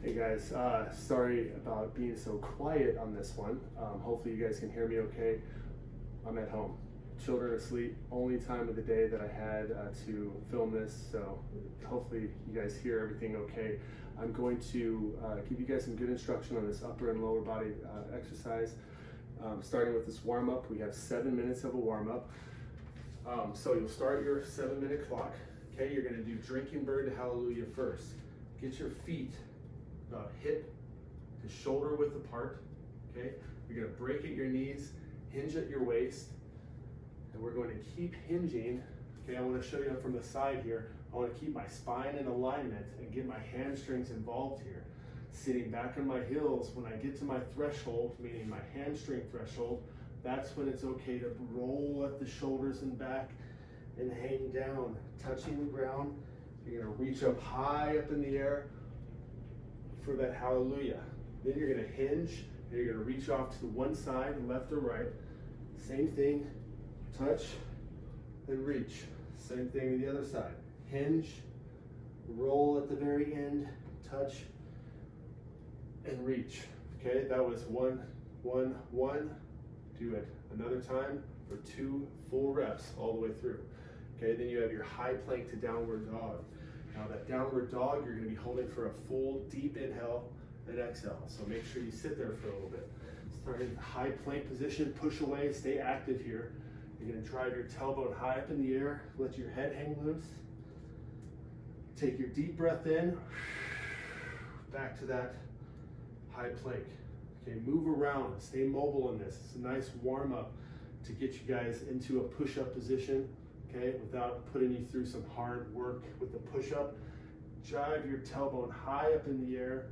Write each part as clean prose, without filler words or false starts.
Hey guys, sorry about being so quiet on this one. Hopefully you guys can hear me okay. I'm at home. Children asleep, only time of the day that I had to film this, so hopefully you guys hear everything okay. I'm going to give you guys some good instruction on this upper and lower body exercise. Starting with this warm up, we have 7 minutes of a warm up. So you'll start your 7-minute clock. Okay, you're going to do drinking bird to hallelujah first. Get your feet hip to shoulder width apart. Okay, you're going to break at your knees, hinge at your waist, and we're going to keep hinging. Okay, I want to show you from the side here. I want to keep my spine in alignment and get my hamstrings involved here. Sitting back on my heels, when I get to my threshold, meaning my hamstring threshold, that's when it's okay to roll at the shoulders and back and hang down, touching the ground. You're going to reach up high up in the air for that hallelujah. Then you're going to hinge and you're going to reach off to the one side, left or right. Same thing, touch and reach. Same thing on the other side. Hinge, roll at the very end, touch and reach. Okay, that was 1, 1, 1. Do it another time for 2 full reps all the way through. Okay, then you have your high plank to downward dog. Now that downward dog, you're going to be holding for a full deep inhale and exhale. So make sure you sit there for a little bit. Start in the high plank position, push away, stay active here. You're going to drive your tailbone high up in the air, let your head hang loose. Take your deep breath in, back to that high plank. Okay, move around, stay mobile in this. It's a nice warm up to get you guys into a push-up position. Okay, without putting you through some hard work with the push-up. Drive your tailbone high up in the air.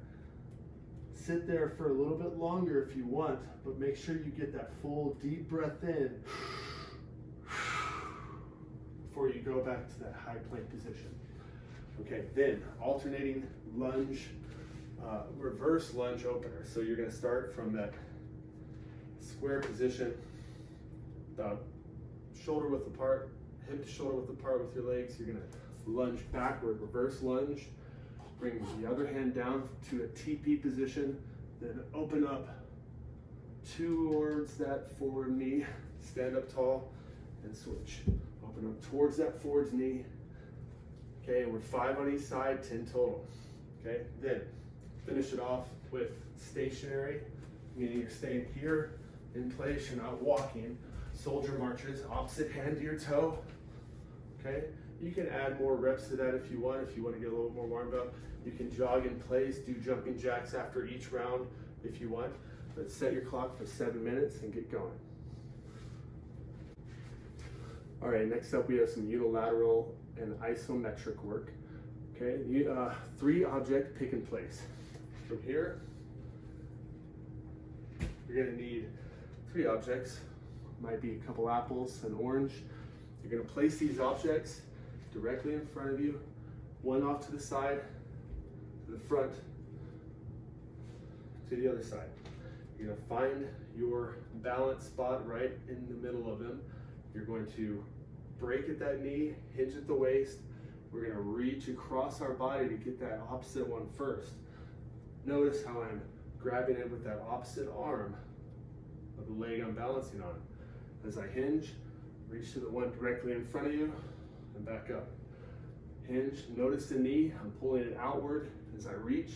Sit there for a little bit longer if you want, but make sure you get that full deep breath in before you go back to that high plank position. Okay, then alternating lunge, reverse lunge opener. So you're going to start from that square position, shoulder width apart, hip to shoulder width apart with your legs. You're going to lunge backward, reverse lunge. Bring the other hand down to a TP position, then open up towards that forward knee, stand up tall and switch. Open up towards that forward knee. Okay, and we're 5 on each side, 10 total. Okay, then finish it off with stationary, meaning you're staying here in place, you're not walking. Soldier marches, opposite hand to your toe. Okay, you can add more reps to that if you want to get a little more warmed up. You can jog in place, do jumping jacks after each round if you want, but set your clock for 7 minutes and get going. All right, next up we have some unilateral and isometric work. Okay, 3 object pick and place. From here, you're gonna need 3 objects. Might be a couple apples, an orange. You're gonna place these objects directly in front of you, one off to the side, to the front, to the other side. You're gonna find your balance spot right in the middle of them. You're going to break at that knee, hinge at the waist. We're gonna reach across our body to get that opposite one first. Notice how I'm grabbing it with that opposite arm of the leg I'm balancing on. As I hinge, reach to the one directly in front of you and back up. Hinge, notice the knee, I'm pulling it outward as I reach.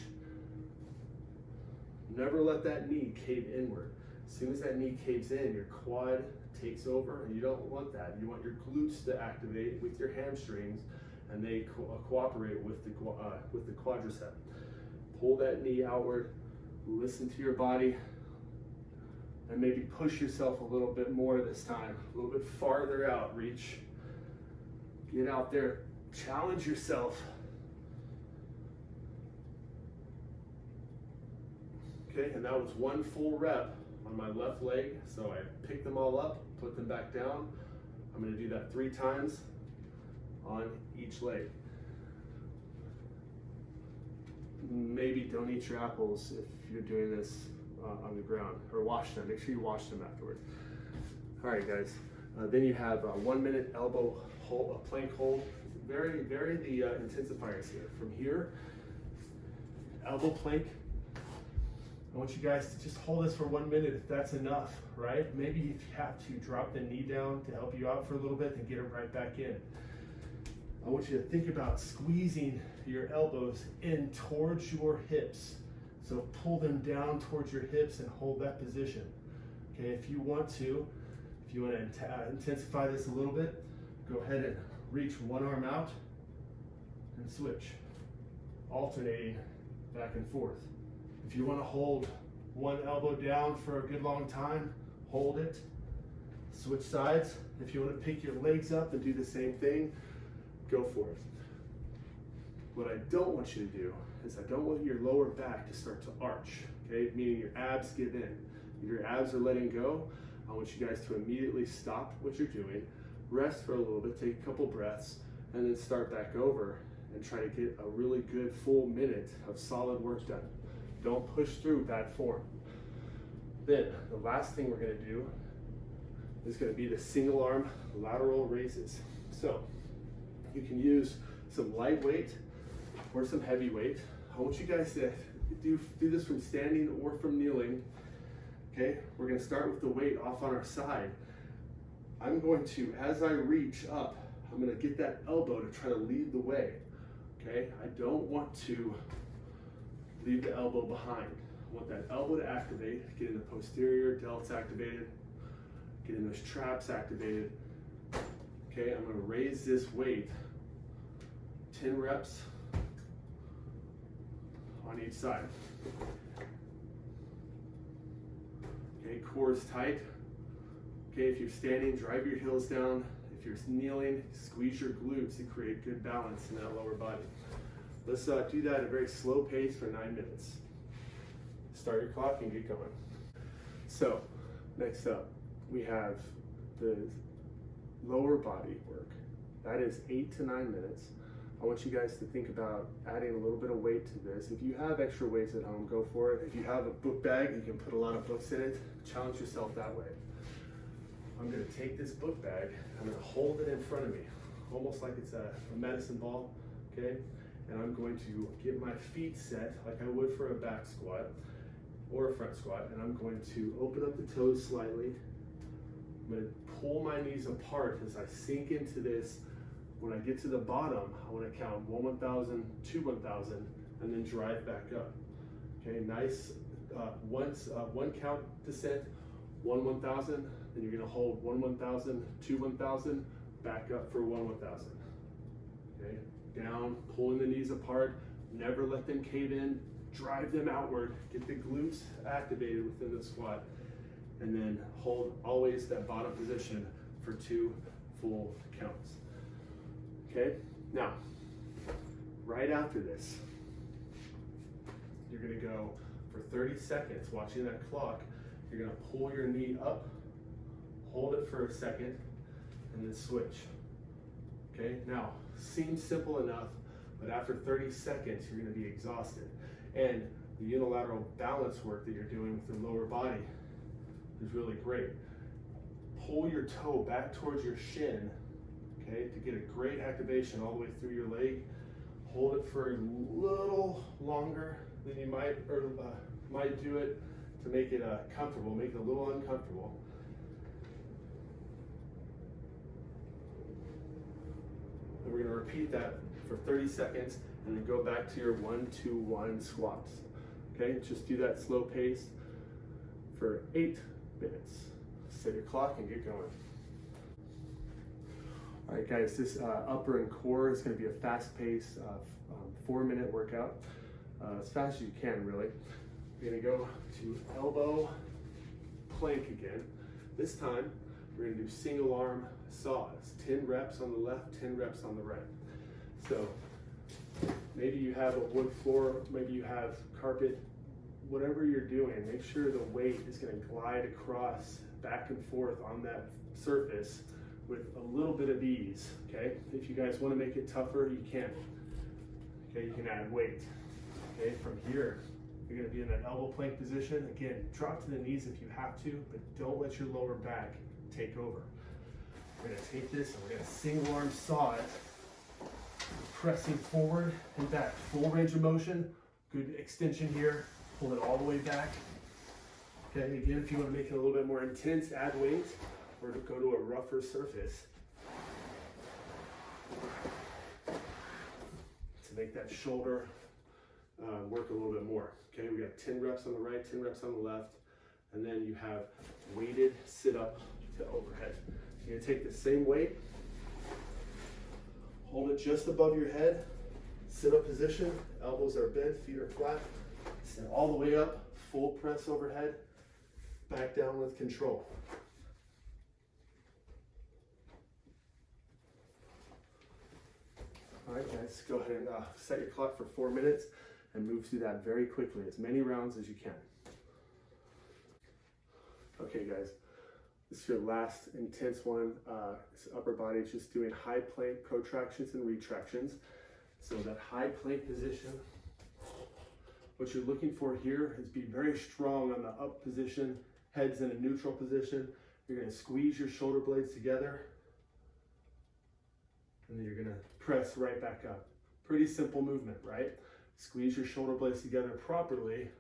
Never let that knee cave inward. As soon as that knee caves in, your quad takes over, and you don't want that. You want your glutes to activate with your hamstrings, and they cooperate with the quadricep. Pull that knee outward, listen to your body, and maybe push yourself a little bit more this time, a little bit farther out. Reach, get out there, challenge yourself. Okay, and that was 1 full rep on my left leg. So I picked them all up, put them back down. I'm going to do that 3 times on each leg. Maybe don't eat your apples if you're doing this on the ground, or wash them. Make sure you wash them afterwards. All right, guys. Then you have a 1 minute elbow hold, a plank hold. Vary the intensifiers here. From here, elbow plank. I want you guys to just hold this for 1 minute if that's enough, right? Maybe if you have to drop the knee down to help you out for a little bit, then get it right back in. I want you to think about squeezing your elbows in towards your hips. So pull them down towards your hips and hold that position. Okay, if you want to intensify this a little bit, go ahead and reach one arm out and switch, alternating back and forth. If you want to hold one elbow down for a good long time, hold it, switch sides. If you want to pick your legs up and do the same thing, go for it. What I don't want you to do is I don't want your lower back to start to arch, okay? Meaning your abs give in. If your abs are letting go, I want you guys to immediately stop what you're doing, rest for a little bit, take a couple breaths, and then start back over and try to get a really good full minute of solid work done. Don't push through bad form. Then the last thing we're gonna do is gonna be the single arm lateral raises. So you can use some lightweight or some heavy weight. I want you guys to do this from standing or from kneeling. Okay, we're gonna start with the weight off on our side. I'm going to, as I reach up, I'm gonna get that elbow to try to lead the way. Okay, I don't want to leave the elbow behind. I want that elbow to activate, getting the posterior delts activated, getting those traps activated. Okay, I'm gonna raise this weight, 10 reps on each side. Okay, core is tight. Okay, if you're standing, drive your heels down. If you're kneeling, squeeze your glutes to create good balance in that lower body. Let's do that at a very slow pace for 9 minutes. Start your clock and get going. So, next up, we have the lower body work. That is 8 to 9 minutes. I want you guys to think about adding a little bit of weight to this. If you have extra weights at home, go for it. If you have a book bag, you can put a lot of books in it. Challenge yourself that way. I'm gonna take this book bag, I'm gonna hold it in front of me, almost like it's a medicine ball, okay? And I'm going to get my feet set like I would for a back squat or a front squat, and I'm going to open up the toes slightly. I'm gonna pull my knees apart as I sink into this. When I get to the bottom, I wanna count 1, 1,000, 2, 1,000, and then drive back up. Okay, nice, one count descent, 1, 1,000, then you're gonna hold 1, 1,000, 2, 1,000, back up for 1, 1,000. Okay, down, pulling the knees apart, never let them cave in, drive them outward, get the glutes activated within the squat, and then hold always that bottom position for 2 full counts. Okay, now, right after this, you're gonna go for 30 seconds, watching that clock. You're gonna pull your knee up, hold it for a second, and then switch. Okay, now, seems simple enough, but after 30 seconds, you're gonna be exhausted. And the unilateral balance work that you're doing with the lower body is really great. Pull your toe back towards your shin, okay, to get a great activation all the way through your leg. Hold it for a little longer than you might do it to make it comfortable, make it a little uncomfortable. And we're gonna repeat that for 30 seconds and then go back to your 1, 2, 1 squats. Okay, just do that slow pace for 8 minutes. Set your clock and get going. All right, guys, this upper and core is going to be a fast-paced 4-minute workout, as fast as you can, really. We're going to go to elbow plank again. This time, we're going to do single arm saws, 10 reps on the left, 10 reps on the right. So maybe you have a wood floor, maybe you have carpet, whatever you're doing, make sure the weight is going to glide across, back and forth on that surface with a little bit of ease, okay? If you guys want to make it tougher, you can. Okay, you can add weight. Okay, from here, you're going to be in that elbow plank position. Again, drop to the knees if you have to, but don't let your lower back take over. We're going to take this and we're going to single arm saw it, pressing forward and back. Full range of motion, Good extension here. Pull it all the way back. Okay, again, if you want to make it a little bit more intense, add weight or go to a rougher surface to make that shoulder work a little bit more. Okay, we got 10 reps on the right, 10 reps on the left, and then you have weighted sit up to overhead. You're gonna take the same weight, hold it just above your head, sit up position, elbows are bent, feet are flat, sit all the way up, full press overhead, back down with control. All right, guys, go ahead and set your clock for 4 minutes and move through that very quickly, as many rounds as you can. Okay, guys, this is your last intense one. It's upper body, just doing high plank protractions and retractions. So that high plank position, what you're looking for here is be very strong on the up position, head's in a neutral position. You're gonna squeeze your shoulder blades together, and then you're gonna press right back up. Pretty simple movement, right? Squeeze your shoulder blades together properly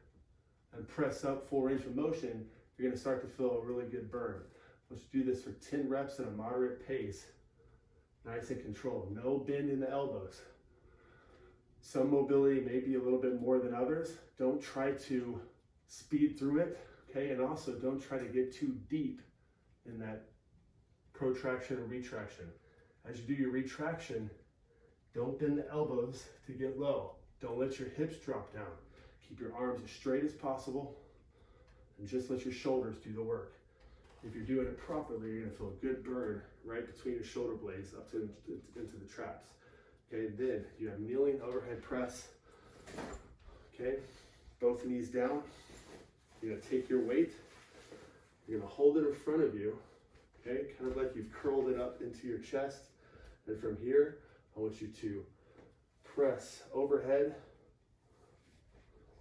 and press up full range of motion. You're gonna start to feel a really good burn. Let's do this for 10 reps at a moderate pace. Nice and controlled. No bend in the elbows. Some mobility may be a little bit more than others. Don't try to speed through it, okay? And also don't try to get too deep in that protraction or retraction. As you do your retraction, don't bend the elbows to get low. Don't let your hips drop down. Keep your arms as straight as possible and just let your shoulders do the work. If you're doing it properly, you're gonna feel a good burn right between your shoulder blades up to into the traps. Okay, then you have kneeling overhead press. Okay, both knees down. You're gonna take your weight. You're gonna hold it in front of you. Okay, kind of like you've curled it up into your chest. And from here, I want you to press overhead.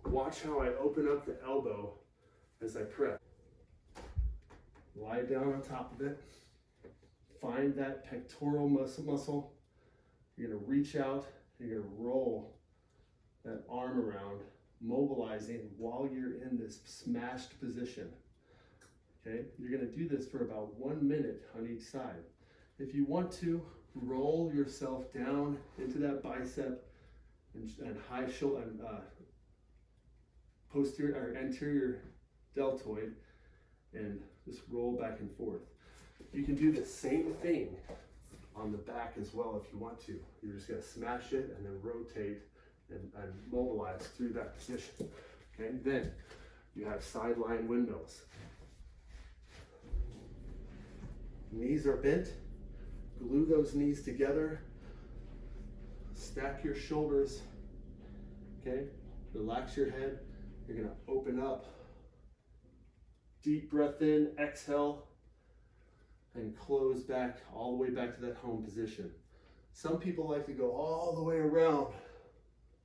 Watch how I open up the elbow as I press. Lie down on top of it. Find that pectoral muscle. You're gonna reach out, you're gonna roll that arm around, mobilizing while you're in this smashed position. Okay, you're gonna do this for about 1 minute on each side. If you want to, roll yourself down into that bicep and high shoulder and posterior or anterior deltoid, and just roll back and forth. You can do the same thing on the back as well if you want to. You're just gonna smash it and then rotate and mobilize through that position. Okay, then you have sideline windows. Knees are bent. Glue those knees together. Stack your shoulders. Okay, relax your head. You're gonna open up. Deep breath in, exhale, and close back all the way back to that home position. Some people like to go all the way around,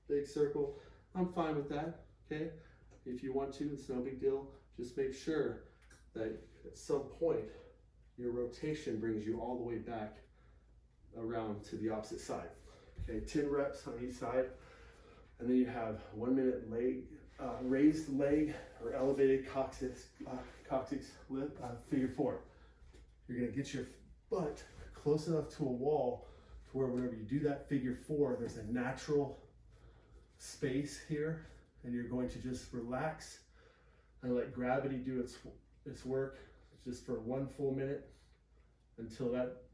big circle. I'm fine with that, okay? If you want to, it's no big deal. Just make sure that at some point, your rotation brings you all the way back around to the opposite side. Okay, 10 reps on each side. And then you have 1 minute leg, raised leg or elevated coccyx lift, figure four. You're gonna get your butt close enough to a wall to where whenever you do that figure four, there's a natural space here, and you're going to just relax and let gravity do its work just for 1 full minute until that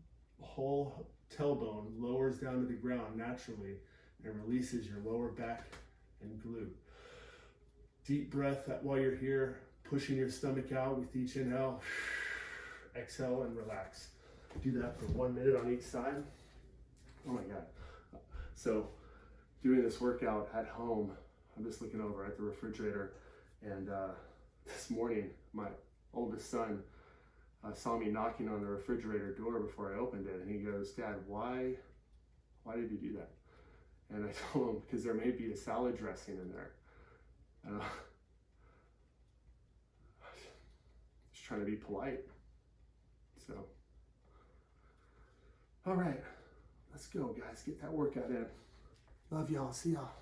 whole tailbone lowers down to the ground naturally and releases your lower back and glute. Deep breath while you're here, pushing your stomach out with each inhale. Exhale and relax. Do that for 1 minute on each side. Oh my God. So doing this workout at home, I'm just looking over at the refrigerator, and this morning my oldest son saw me knocking on the refrigerator door before I opened it, and he goes, "Dad, why did you do that?" And I told him, because there may be a salad dressing in there. Just trying to be polite. So, all right, let's go, guys. Get that workout in. Love y'all. See y'all.